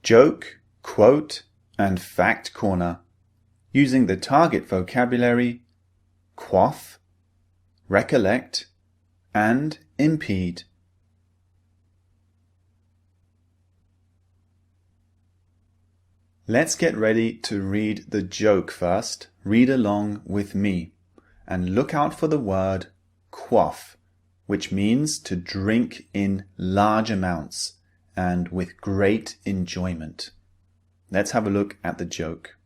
Joke, quote, and fact corner, using the target vocabulary quaff, recollect, and impede. Let's get ready to read the joke first. Read along with me and look out for the word quaff, which means to drink in large amounts and with great enjoyment. Let's have a look at the joke.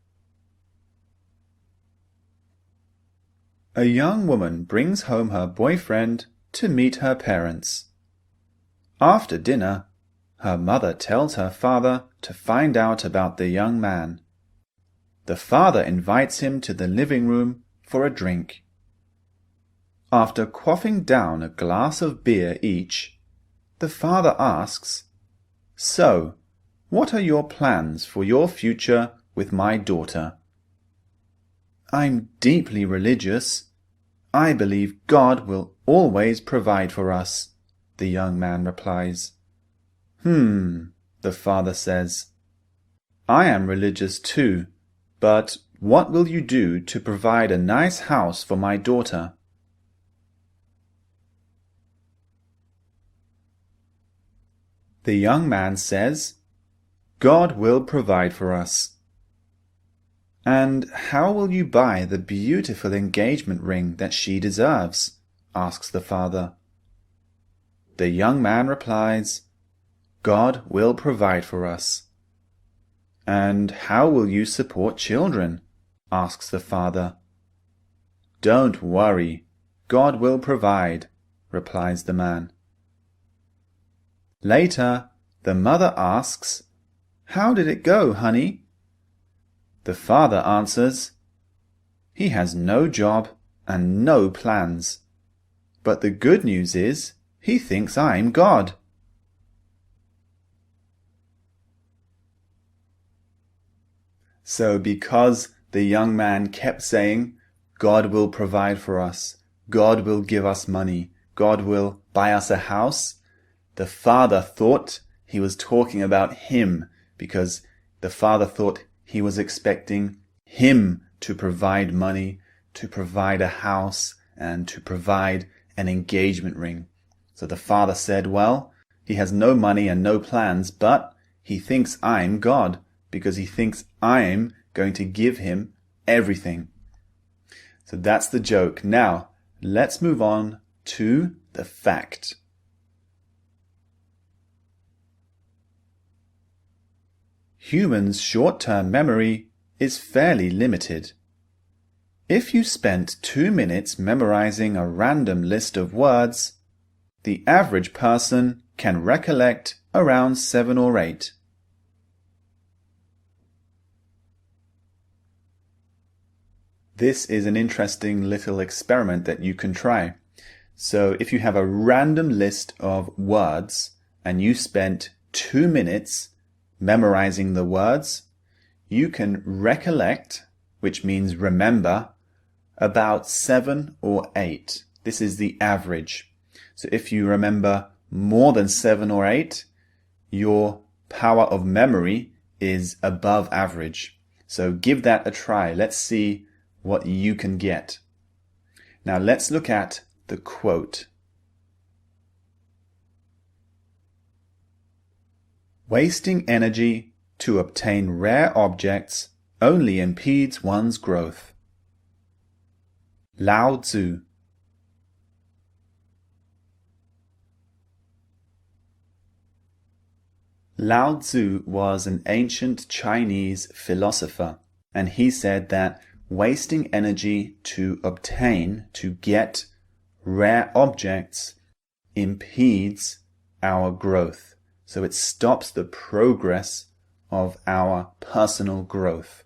A young woman brings home her boyfriend to meet her parents. After dinner, her mother tells her father to find out about the young man. The father invites him to the living room for a drink. After quaffing down a glass of beer each, the father asks, "So, what are your plans for your future with my daughter?" "I'm deeply religious. I believe God will always provide for us," the young man replies. The father says, "I am religious too, but what will you do to provide a nice house for my daughter?" The young man says, "God will provide for us." "And how will you buy the beautiful engagement ring that she deserves?" asks the father. The young man replies, "God will provide for us." "And how will you support children?" asks the father. "Don't worry, God will provide," replies the man. Later, the mother asks, "How did it go, honey?" The father answers, "He has no job and no plans. But the good news is, he thinks I'm God." So because the young man kept saying, "God will provide for us, God will give us money, God will buy us a house," the father thought he was talking about him, because the father thought he was expecting him to provide money, to provide a house, and to provide an engagement ring. So the father said, "Well, he has no money and no plans, but he thinks I'm God, because he thinks I'm going to give him everything." So that's the joke. Now, let's move on to the fact. Humans' short-term memory is fairly limited. If you spent 2 minutes memorizing a random list of words, the average person can recollect around 7 or 8. This is an interesting little experiment that you can try. So if you have a random list of words and you spent 2 minutes memorizing the words, you can recollect, which means remember, about 7 or 8. This is the average. So if you remember more than 7 or 8, your power of memory is above average. So give that a try. Let's see what you can get. Now let's look at the quote. Wasting energy to obtain rare objects only impedes one's growth. Lao Tzu. Lao Tzu was an ancient Chinese philosopher, and he said that wasting energy to obtain, to get rare objects impedes our growth. So it stops the progress of our personal growth.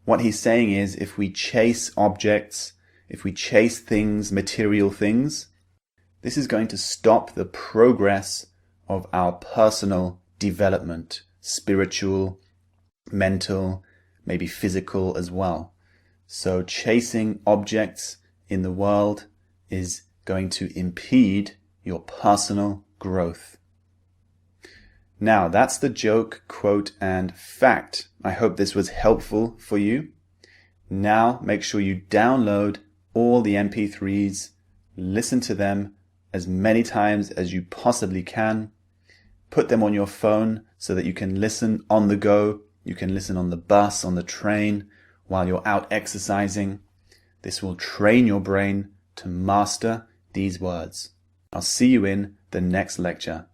What he's saying is, if we chase objects, if we chase things, material things, this is going to stop the progress of our personal development, spiritual, mental, maybe physical as well. So chasing objects in the world is going to impede your personal growth. Now, that's the joke, quote, and fact. I hope this was helpful for you. Now, make sure you download all the MP3s, listen to them as many times as you possibly can. Put them on your phone so that you can listen on the go. You can listen on the bus, on the train, while you're out exercising. This will train your brain to master these words. I'll see you in the next lecture.